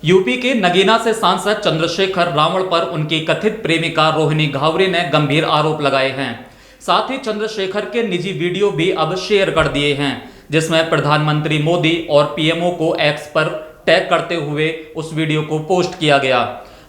UP के नगीना से सांसद चंद्रशेखर रावण पर उनकी कथित प्रेमिका रोहिणी घावरे ने गंभीर आरोप लगाए हैं। साथ ही चंद्रशेखर के निजी वीडियो भी अब शेयर कर दिए हैं, जिसमें प्रधानमंत्री मोदी और पीएमओ को एक्स पर टैग करते हुए उस वीडियो को पोस्ट किया गया।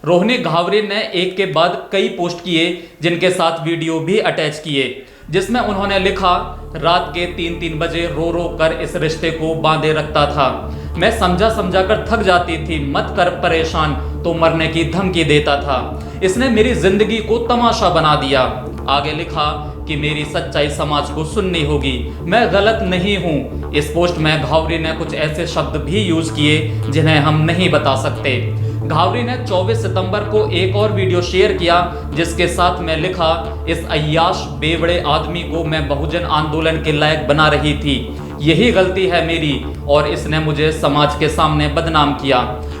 रोहिणी घावरे ने एक के बाद कई पोस्ट किए, जिनके साथ वीडियो भी अटैच किए, जिसमें उन्होंने लिखा, रात के 3-3 बजे रो रो कर इस रिश्ते को बांधे रखता था। मैं समझा कर थक जाती थी, मत कर परेशान, तो मरने की धमकी देता था। इसने मेरी जिंदगी को तमाशा बना दिया। आगे लिखा कि मेरी सच्चाई समाज को सुननी होगी, मैं गलत नहीं हूँ। इस पोस्ट में घावरे ने कुछ ऐसे शब्द भी यूज किए जिन्हें हम नहीं बता सकते। घावरे ने 24 सितंबर को एक और वीडियो शेयर किया, जिसके साथ में लिखा, इस अय्याश बेवड़े आदमी को मैं बहुजन आंदोलन के लायक बना रही थी, यही गलती है मेरी, और इसने मुझे समाज के सामने बदनाम किया।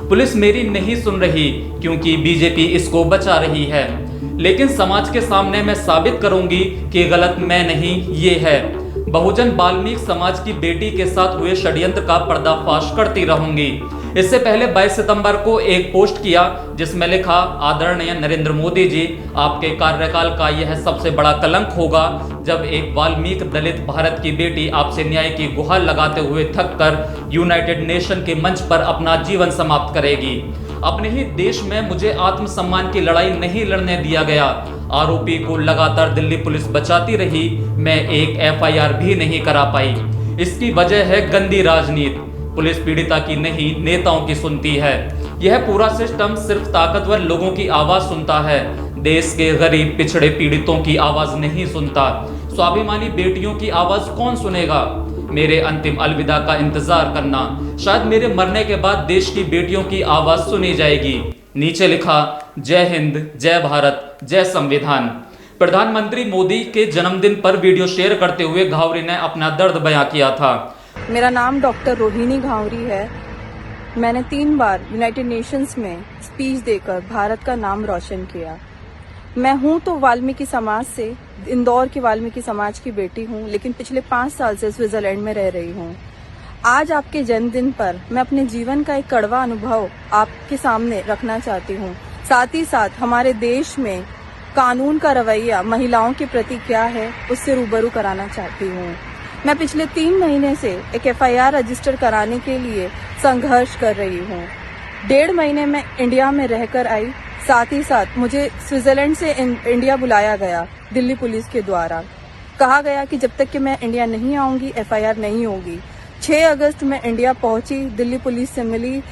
पुलिस मेरी नहीं सुन रही क्योंकि बीजेपी इसको बचा रही है, लेकिन समाज के सामने मैं साबित करूंगी कि गलत मैं नहीं, ये है। बहुजन वाल्मीकि समाज की बेटी के साथ हुए षड्यंत्र का पर्दाफाश करती रहूंगी। इससे पहले 22 सितंबर को एक पोस्ट किया, जिसमें लिखा, आदरणीय नरेंद्र मोदी जी, आपके कार्यकाल का यह सबसे बड़ा कलंक होगा जब एक वाल्मीकि दलित भारत की बेटी आपसे न्याय की गुहार लगाते हुए थक कर यूनाइटेड नेशन के मंच पर अपना जीवन समाप्त करेगी। अपने ही देश में मुझे आत्मसम्मान की लड़ाई नहीं लड़ने दिया गया। आरोपी को लगातार दिल्ली पुलिस बचाती रही, मैं एक एफआईआर भी नहीं करा पाई। इसकी वजह है गंदी राजनीति। पुलिस पीड़िता की नहीं, नेताओं की सुनती है। यह पूरा सिस्टम सिर्फ ताकतवर लोगों की आवाज सुनता है, देश के गरीब पिछड़े पीड़ितों की आवाज नहीं सुनता। स्वाभिमानी बेटियों की आवाज कौन सुनेगा? मेरे अंतिम अलविदा का इंतजार करना, शायद मेरे मरने के बाद देश की बेटियों की आवाज सुनी जाएगी। नीचे लिखा, जय हिंद, जय भारत, जय संविधान। प्रधानमंत्री मोदी के जन्मदिन पर वीडियो शेयर करते हुए घावरे ने अपना दर्द बयां किया था। मेरा नाम डॉक्टर रोहिणी घावरी है। मैंने 3 बार यूनाइटेड नेशंस में स्पीच देकर भारत का नाम रोशन किया। मैं हूं तो वाल्मीकि समाज से, इंदौर के वाल्मीकि समाज की बेटी हूं, लेकिन पिछले 5 साल से स्विट्जरलैंड में रह रही हूं। आज आपके जन्मदिन पर मैं अपने जीवन का एक कड़वा अनुभव आपके सामने रखना चाहती हूं। साथ ही साथ हमारे देश में कानून का रवैया महिलाओं के प्रति क्या है, उससे रूबरू कराना चाहती हूं। मैं पिछले 3 महीने से एक एफआईआर रजिस्टर कराने के लिए संघर्ष कर रही हूँ। 1.5 महीने में इंडिया में रहकर आई। साथ ही साथ मुझे स्विट्जरलैंड से इंडिया बुलाया गया दिल्ली पुलिस के द्वारा। कहा गया कि जब तक कि मैं इंडिया नहीं आऊंगी एफआईआर नहीं होगी। 6 अगस्त में इंडिया पहुंची, दिल्ली पुलिस से मिली।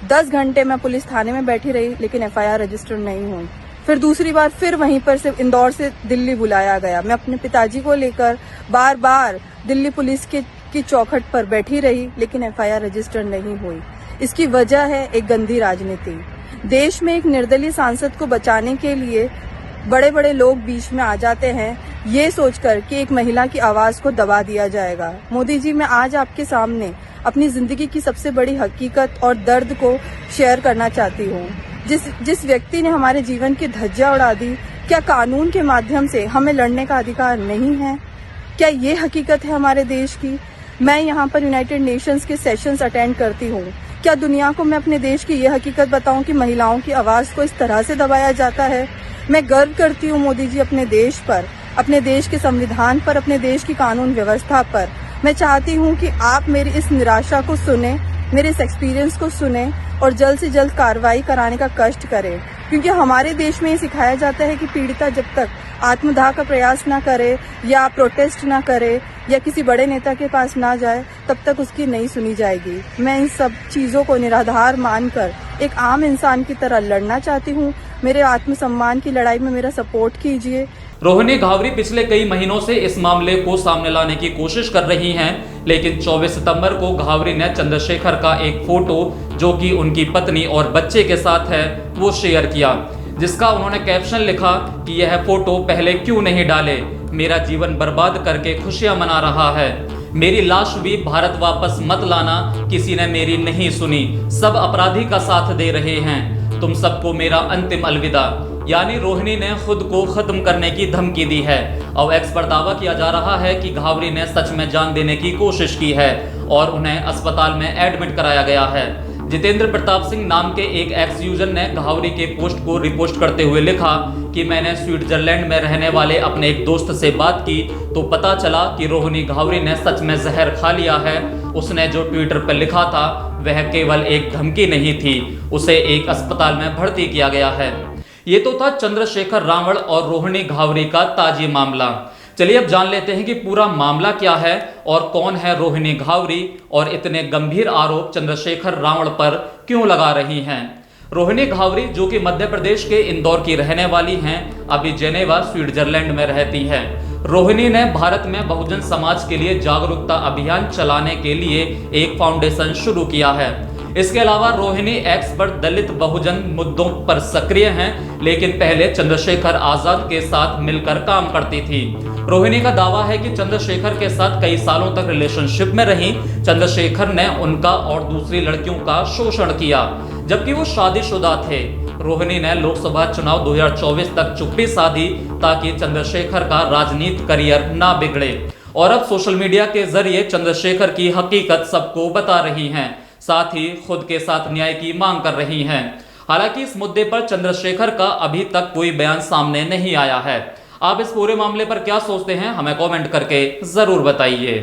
10 घंटे मैं पुलिस थाने में बैठी रही, लेकिन एफआईआर रजिस्टर नहीं हुई। फिर दूसरी बार फिर वहीं पर से इंदौर से दिल्ली बुलाया गया। मैं अपने पिताजी को लेकर बार बार दिल्ली पुलिस की चौखट पर बैठी रही, लेकिन एफआईआर रजिस्टर नहीं हुई। इसकी वजह है एक गंदी राजनीति। देश में एक निर्दलीय सांसद को बचाने के लिए बड़े बड़े लोग बीच में आ जाते हैं, ये सोचकर कि एक महिला की आवाज को दबा दिया जाएगा। मोदी जी, मैं आज आपके सामने अपनी जिंदगी की सबसे बड़ी हकीकत और दर्द को शेयर करना चाहती हूँ। जिस व्यक्ति ने हमारे जीवन की धज्जियां उड़ा दी, क्या कानून के माध्यम से हमें लड़ने का अधिकार नहीं है? क्या ये हकीकत है हमारे देश की? मैं यहाँ पर यूनाइटेड नेशंस के सेशंस अटेंड करती हूँ। क्या दुनिया को मैं अपने देश की ये हकीकत बताऊं कि महिलाओं की आवाज को इस तरह से दबाया जाता है? मैं गर्व करती हूँ मोदी जी अपने देश पर, अपने देश के संविधान पर, अपने देश की कानून व्यवस्था पर। मैं चाहती हूँ कि आप मेरी इस निराशा को सुने, मेरे इस एक्सपीरियंस को सुने और जल्द से जल्द कार्रवाई कराने का कष्ट करें, क्योंकि हमारे देश में ये सिखाया जाता है कि पीड़िता जब तक आत्मदाह का प्रयास ना करे या प्रोटेस्ट ना करे या किसी बड़े नेता के पास ना जाए, तब तक उसकी नहीं सुनी जाएगी। मैं इन सब चीजों को निराधार मानकर एक आम इंसान की तरह लड़ना चाहती हूँ। मेरे आत्मसम्मान की लड़ाई में मेरा सपोर्ट कीजिए। रोहिणी घावरी पिछले कई महीनों से इस मामले को सामने लाने की कोशिश कर रही हैं, लेकिन 24 सितंबर को घावरी ने चंद्रशेखर का एक फोटो, जो कि उनकी पत्नी और बच्चे के साथ है, वो शेयर किया, जिसका उन्होंने कैप्शन लिखा कि यह फोटो पहले क्यों नहीं डाले, मेरा जीवन बर्बाद करके खुशियां मना रहा है। मेरी लाश भी भारत वापस मत लाना, किसी ने मेरी नहीं सुनी, सब अपराधी का साथ दे रहे हैं, तुम सबको मेरा अंतिम अलविदा। यानी रोहिणी ने खुद को खत्म करने की धमकी दी है। अब एक्स पर दावा किया जा रहा है कि घावरी ने सच में जान देने की कोशिश की है और उन्हें अस्पताल में एडमिट कराया गया है। जितेंद्र प्रताप सिंह नाम के एक एक्स यूजर ने घावरी के पोस्ट को रिपोस्ट करते हुए लिखा कि मैंने स्विट्जरलैंड में रहने वाले अपने एक दोस्त से बात की तो पता चला कि रोहिणी घावरी ने सच में जहर खा लिया है। उसने जो ट्विटर पर लिखा था वह केवल एक धमकी नहीं थी, उसे एक अस्पताल में भर्ती किया गया है। ये तो था चंद्रशेखर रावल और रोहिणी घावरी का ताजी मामला। चलिए अब जान लेते हैं कि पूरा मामला क्या है और कौन है रोहिणी घावरी और इतने गंभीर आरोप चंद्रशेखर रावल पर क्यों लगा रही हैं। रोहिणी घावरी जो कि मध्य प्रदेश के इंदौर की रहने वाली हैं, अभी जेनेवा स्विट्जरलैंड में रहती हैं। रोहिणी ने भारत में बहुजन समाज के लिए जागरूकता अभियान चलाने के लिए एक फाउंडेशन शुरू किया है। इसके अलावा रोहिणी एक्स पर दलित बहुजन मुद्दों पर सक्रिय हैं, लेकिन पहले चंद्रशेखर आजाद के साथ मिलकर काम करती थी। रोहिणी का दावा है कि चंद्रशेखर के साथ कई सालों तक रिलेशनशिप में रही। चंद्रशेखर ने उनका और दूसरी लड़कियों का शोषण किया, जबकि वो शादीशुदा थे। रोहिणी ने लोकसभा चुनाव 2024 तक चुप्पी साधी ताकि चंद्रशेखर का राजनीतिक करियर ना बिगड़े, और अब सोशल मीडिया के जरिए चंद्रशेखर की हकीकत सबको बता रही हैं, साथ ही खुद के साथ न्याय की मांग कर रही हैं। हालांकि इस मुद्दे पर चंद्रशेखर का अभी तक कोई बयान सामने नहीं आया है। आप इस पूरे मामले पर क्या सोचते हैं, हमें कमेंट करके जरूर बताइए।